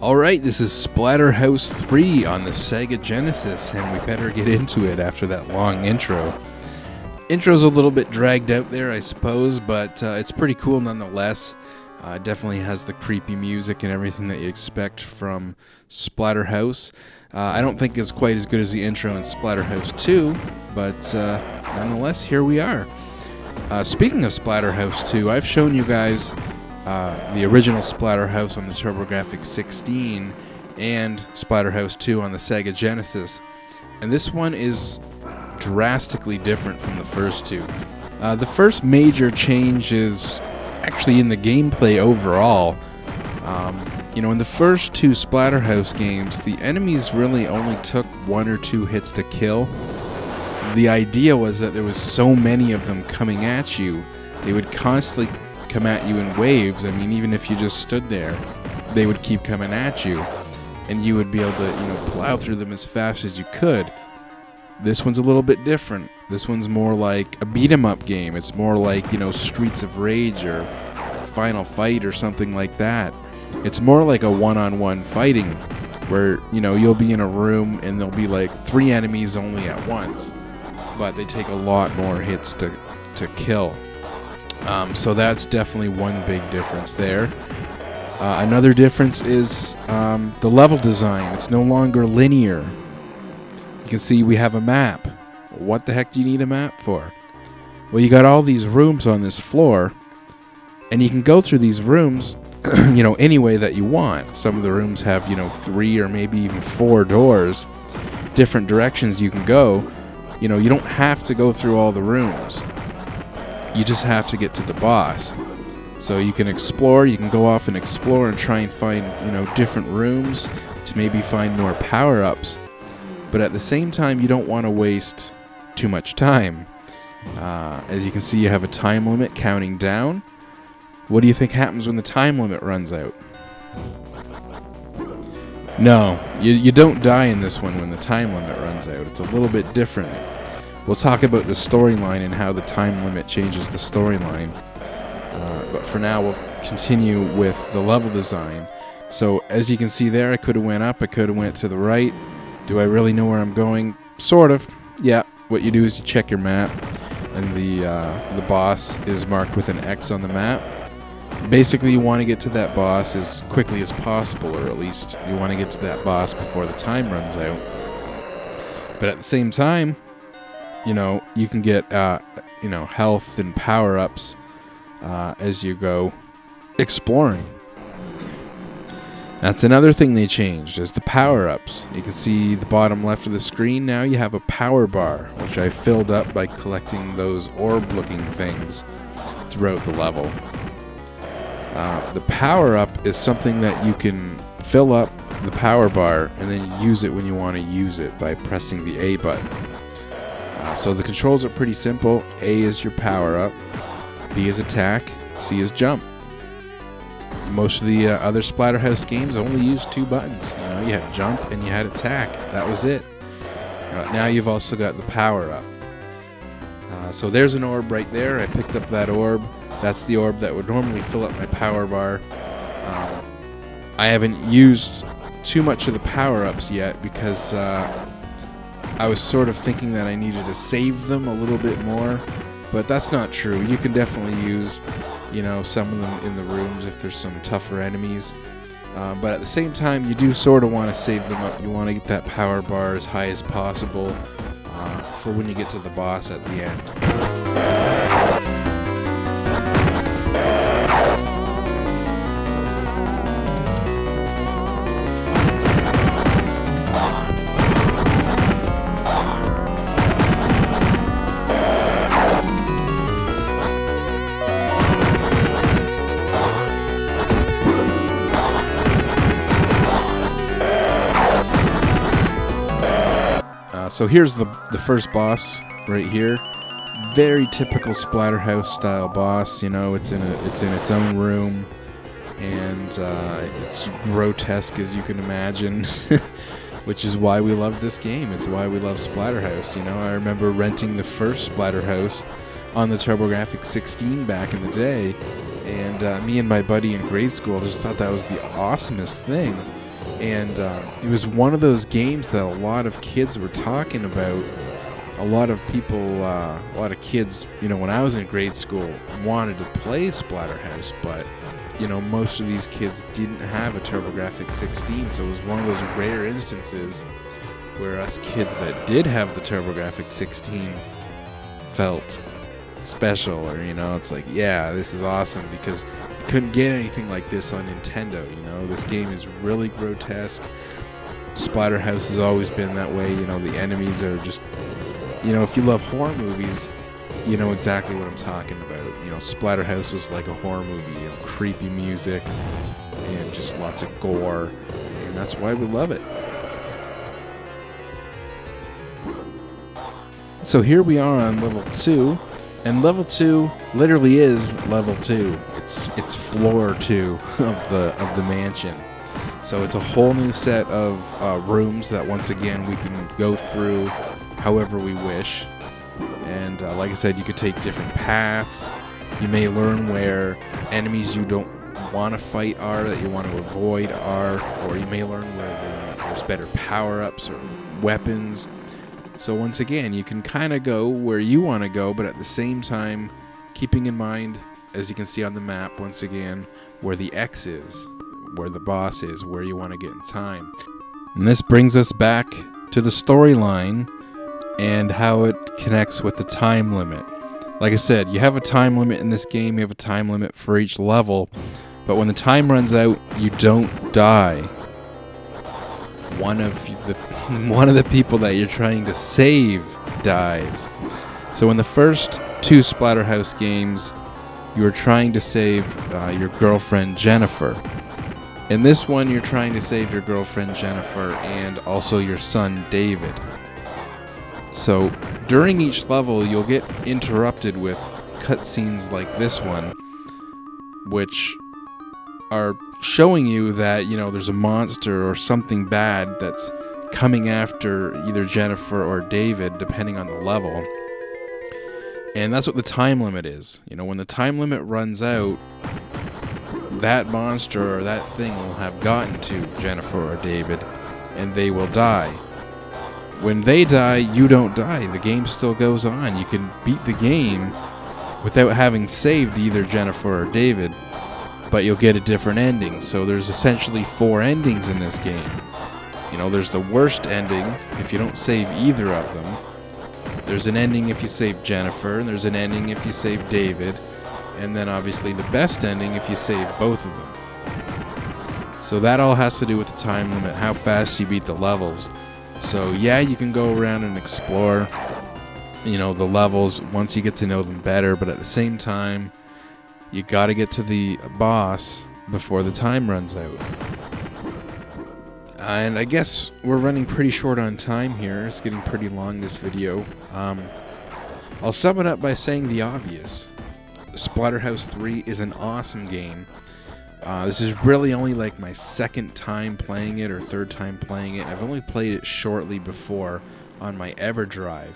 Alright, this is Splatterhouse 3 on the Sega Genesis, and we better get into it after that long intro. Intro's a little bit dragged out there, I suppose, but it's pretty cool nonetheless. It definitely has the creepy music and everything that you expect from Splatterhouse. I don't think it's quite as good as the intro in Splatterhouse 2, but nonetheless, here we are. Speaking of Splatterhouse 2, I've shown you guys the original Splatterhouse on the TurboGrafx 16 and Splatterhouse 2 on the Sega Genesis, and this one is drastically different from the first two. The first major change is actually in the gameplay overall. In the first two Splatterhouse games, the enemies really only took 1 or 2 hits to kill. The idea was that there was so many of them coming at you, they would constantly come at you in waves. I mean, even if you just stood there, they would keep coming at you, and you would be able to, plow through them as fast as you could. This one's a little bit different. This one's more like a beat-em-up game. It's more like, Streets of Rage or Final Fight or something like that. It's more like a one-on-one fighting where, you'll be in a room and there'll be like 3 enemies only at once, but they take a lot more hits to kill. So that's definitely one big difference there. Another difference is the level design. It's no longer linear. You can see we have a map. What the heck do you need a map for? Well, you got all these rooms on this floor, and you can go through these rooms any way that you want. Some of the rooms have 3 or maybe even 4 doors, different directions you can go. You don't have to go through all the rooms. You just have to get to the boss. So you can explore, you can go off and explore and try and find, different rooms to maybe find more power-ups. But at the same time, you don't want to waste too much time. As you can see, you have a time limit counting down. What do you think happens when the time limit runs out? No, you don't die in this one when the time limit runs out. It's a little bit different. We'll talk about the storyline and how the time limit changes the storyline. But for now, we'll continue with the level design. So as you can see there, I could have went up, I could have went to the right. Do I really know where I'm going? Sort of. Yeah, what you do is you check your map, and the boss is marked with an X on the map. Basically, you want to get to that boss as quickly as possible, or at least you want to get to that boss before the time runs out. But at the same time, you can get, health and power-ups as you go exploring. That's another thing they changed, is the power-ups. You can see the bottom left of the screen now, you have a power bar, which I filled up by collecting those orb-looking things throughout the level. The power-up is something that you can fill up the power bar and then use it when you want to use it by pressing the A button. So the controls are pretty simple. A is your power-up, B is attack, C is jump. Most of the other Splatterhouse games only used 2 buttons. You had jump and you had attack. That was it. Now you've also got the power-up. So there's an orb right there. I picked up that orb. That's the orb that would normally fill up my power bar. I haven't used too much of the power-ups yet because I was sort of thinking that I needed to save them a little bit more, but that's not true. You can definitely use, some of them in the rooms if there's some tougher enemies. But at the same time, you do sort of want to save them up. You want to get that power bar as high as possible for when you get to the boss at the end. So here's the first boss right here. Very typical Splatterhouse style boss. It's in its own room, and it's grotesque as you can imagine, which is why we love this game. It's why we love Splatterhouse. I remember renting the first Splatterhouse on the TurboGrafx 16 back in the day, and me and my buddy in grade school just thought that was the awesomest thing. And it was one of those games that a lot of kids were talking about. A lot of people, a lot of kids, you know, when I was in grade school, wanted to play Splatterhouse, but, you know, most of these kids didn't have a TurboGrafx 16, so it was one of those rare instances where us kids that did have the TurboGrafx 16 felt special, or, you know, it's like, yeah, this is awesome, because you couldn't get anything like this on Nintendo. You know, this game is really grotesque. Splatterhouse has always been that way. You know, the enemies are just, you know, if you love horror movies, you know exactly what I'm talking about. You know, Splatterhouse was like a horror movie, you know, creepy music and just lots of gore, and that's why we love it. So here we are on level 2, and level 2 literally is level 2. It's floor 2 of the mansion. So it's a whole new set of rooms that once again we can go through however we wish. And like I said, you could take different paths. You may learn where enemies you don't want to fight are, that you want to avoid are, or you may learn where there's better power-ups or weapons. So once again, you can kind of go where you want to go, but at the same time, keeping in mind, as you can see on the map, once again, where the X is, where the boss is, where you want to get in time. And this brings us back to the storyline and how it connects with the time limit. Like I said, you have a time limit in this game, you have a time limit for each level, but when the time runs out, you don't die. One of the people that you're trying to save dies. So in the first 2 Splatterhouse games, you were trying to save your girlfriend Jennifer. In this one, you're trying to save your girlfriend Jennifer and also your son David. So during each level, you'll get interrupted with cutscenes like this one, which are showing you that, you know, there's a monster or something bad that's coming after either Jennifer or David, depending on the level. And that's what the time limit is. You know, when the time limit runs out, that monster or that thing will have gotten to Jennifer or David, and they will die. When they die, you don't die. The game still goes on. You can beat the game without having saved either Jennifer or David, but you'll get a different ending. So there's essentially 4 endings in this game. You know, there's the worst ending if you don't save either of them. There's an ending if you save Jennifer, and there's an ending if you save David, and then obviously the best ending if you save both of them. So that all has to do with the time limit, how fast you beat the levels. So yeah, you can go around and explore, you know, the levels once you get to know them better, but at the same time, you gotta get to the boss before the time runs out. And I guess we're running pretty short on time here. It's getting pretty long, this video. I'll sum it up by saying the obvious. Splatterhouse 3 is an awesome game. This is really only like my 2nd time playing it or 3rd time playing it. I've only played it shortly before on my EverDrive.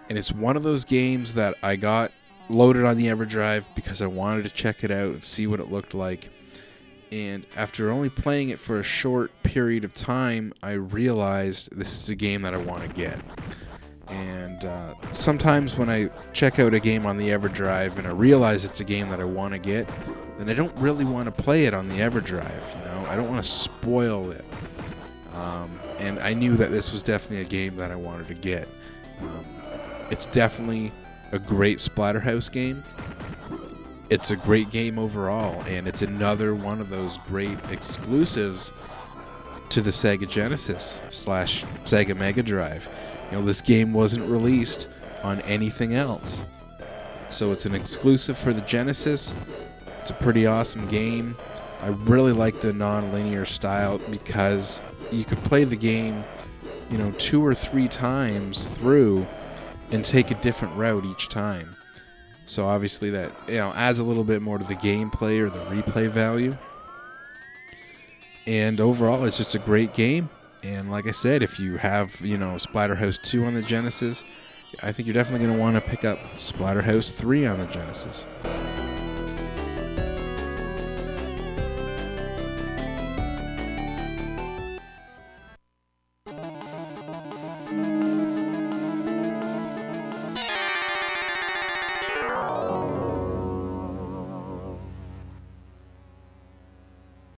And it's one of those games that I got loaded on the EverDrive because I wanted to check it out and see what it looked like. And after only playing it for a short period of time, I realized this is a game that I want to get. And sometimes when I check out a game on the EverDrive and I realize it's a game that I want to get, then I don't really want to play it on the EverDrive. You know, I don't want to spoil it. And I knew that this was definitely a game that I wanted to get. It's definitely a great Splatterhouse game. It's a great game overall, and it's another one of those great exclusives to the Sega Genesis / Sega Mega Drive. You know, this game wasn't released on anything else. So it's an exclusive for the Genesis. It's a pretty awesome game. I really like the non-linear style because you could play the game, you know, 2 or 3 times through and take a different route each time. So obviously that, you know, adds a little bit more to the gameplay or the replay value. And overall, it's just a great game. And like I said, if you have, you know, Splatterhouse 2 on the Genesis, I think you're definitely going to want to pick up Splatterhouse 3 on the Genesis.